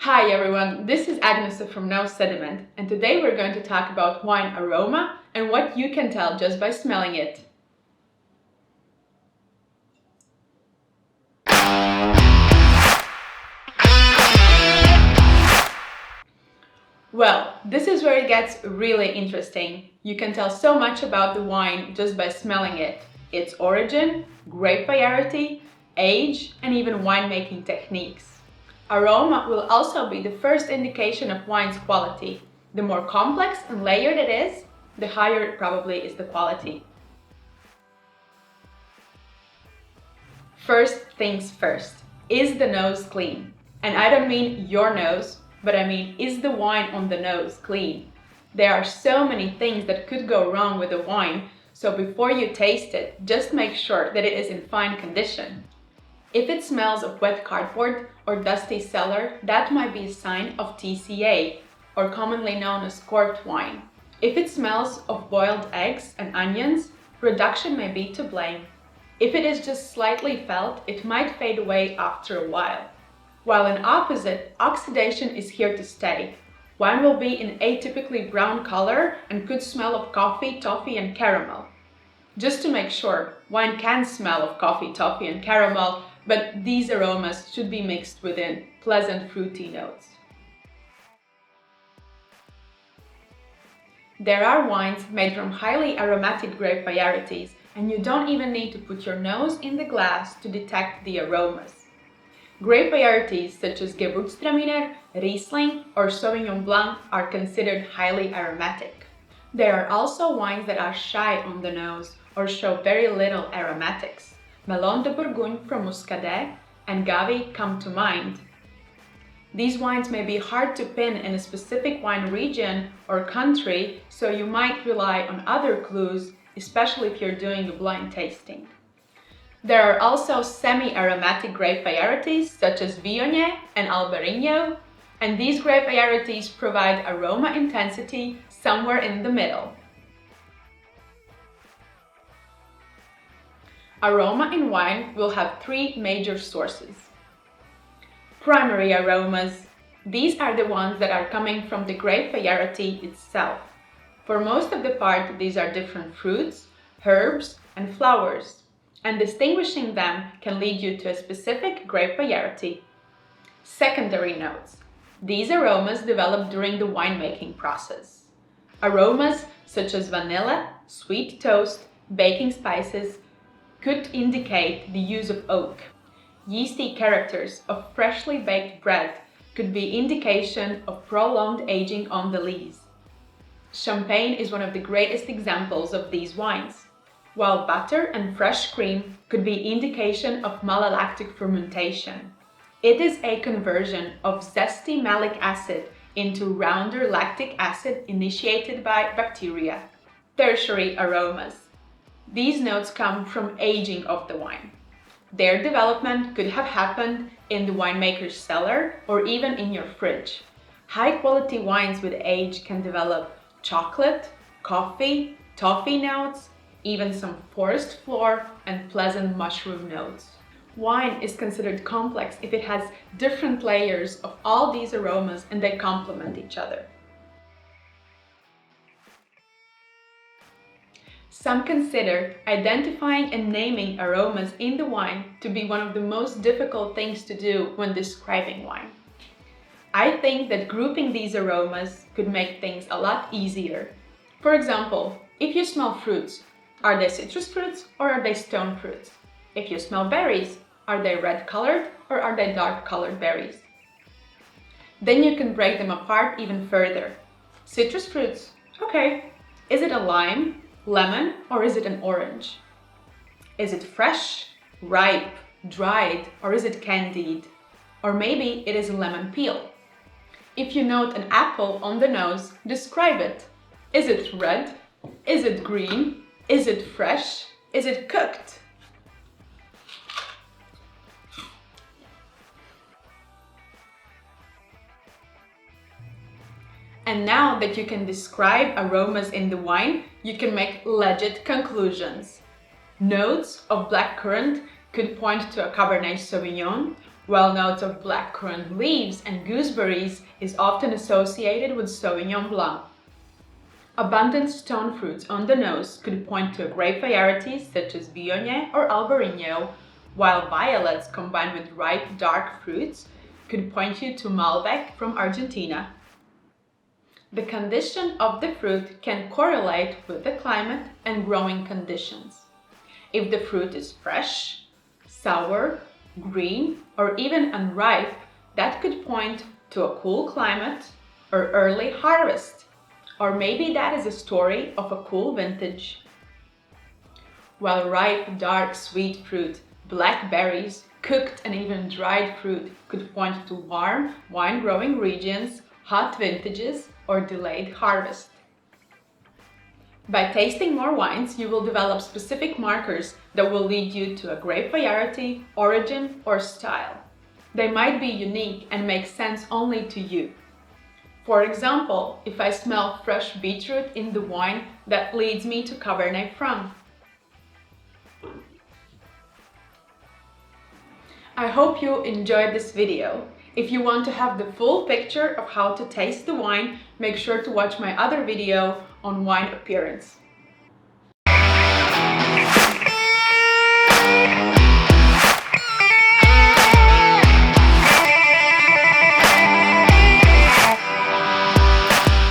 Hi everyone, this is Agnes from Sediment, and today we're going to talk about wine aroma and what you can tell just by smelling it. Well, this is where it gets really interesting. You can tell so much about the wine just by smelling it. Its origin, grape variety, age, and even winemaking techniques. Aroma will also be the first indication of wine's quality. The more complex and layered it is, the higher probably is the quality. First things first, is the nose clean? And I don't mean your nose, but I mean, is the wine on the nose clean? There are so many things that could go wrong with a wine, so before you taste it, just make sure that it is in fine condition. If it smells of wet cardboard or dusty cellar, that might be a sign of TCA, or commonly known as corked wine. If it smells of boiled eggs and onions, reduction may be to blame. If it is just slightly felt, it might fade away after a while. While in opposite, oxidation is here to stay. Wine will be in atypically brown color and could smell of coffee, toffee and caramel. Just to make sure, wine can smell of coffee, toffee and caramel, but these aromas should be mixed within pleasant fruity notes. There are wines made from highly aromatic grape varieties, and you don't even need to put your nose in the glass to detect the aromas. Grape varieties such as Gewürztraminer, Riesling or Sauvignon Blanc are considered highly aromatic. There are also wines that are shy on the nose or show very little aromatics. Melon de Bourgogne from Muscadet and Gavi come to mind. These wines may be hard to pin in a specific wine region or country, so you might rely on other clues, especially if you're doing a blind tasting. There are also semi-aromatic grape varieties such as Viognier and Albarino, and these grape varieties provide aroma intensity somewhere in the middle. Aroma in wine will have three major sources. Primary aromas. These are the ones that are coming from the grape variety itself. For most of the part, these are different fruits, herbs, and flowers, and distinguishing them can lead you to a specific grape variety. Secondary notes. These aromas develop during the winemaking process. Aromas such as vanilla, sweet toast, baking spices could indicate the use of oak. Yeasty characters of freshly baked bread could be indication of prolonged aging on the lees. Champagne is one of the greatest examples of these wines, while butter and fresh cream could be indication of malolactic fermentation. It is a conversion of zesty malic acid into rounder lactic acid initiated by bacteria. Tertiary aromas. These notes come from aging of the wine. Their development could have happened in the winemaker's cellar or even in your fridge. High-quality wines with age can develop chocolate, coffee, toffee notes, even some forest floor and pleasant mushroom notes. Wine is considered complex if it has different layers of all these aromas and they complement each other. Some consider identifying and naming aromas in the wine to be one of the most difficult things to do when describing wine. I think that grouping these aromas could make things a lot easier. For example, if you smell fruits, are they citrus fruits or are they stone fruits? If you smell berries, are they red colored or are they dark colored berries? Then you can break them apart even further. Citrus fruits, okay. Is it a lime, lemon, or is it an orange? Is it fresh, ripe, dried, or is it candied? Or maybe it is a lemon peel. If you note an apple on the nose, describe it. Is it red? Is it green? Is it fresh? Is it cooked? And now that you can describe aromas in the wine, you can make legit conclusions. Notes of blackcurrant could point to a Cabernet Sauvignon, while notes of blackcurrant leaves and gooseberries is often associated with Sauvignon Blanc. Abundant stone fruits on the nose could point to a grape varieties such as Viognier or Albarino, while violets combined with ripe dark fruits could point you to Malbec from Argentina. The condition of the fruit can correlate with the climate and growing conditions. If the fruit is fresh, sour, green, or even unripe, that could point to a cool climate or early harvest. Or maybe that is a story of a cool vintage. While ripe, dark, sweet fruit, blackberries, cooked and even dried fruit could point to warm, wine-growing regions, hot vintages, or delayed harvest. By tasting more wines, you will develop specific markers that will lead you to a grape variety, origin, or style. They might be unique and make sense only to you. For example, if I smell fresh beetroot in the wine, that leads me to Cabernet Franc. I hope you enjoyed this video. If you want to have the full picture of how to taste the wine, make sure to watch my other video on wine appearance.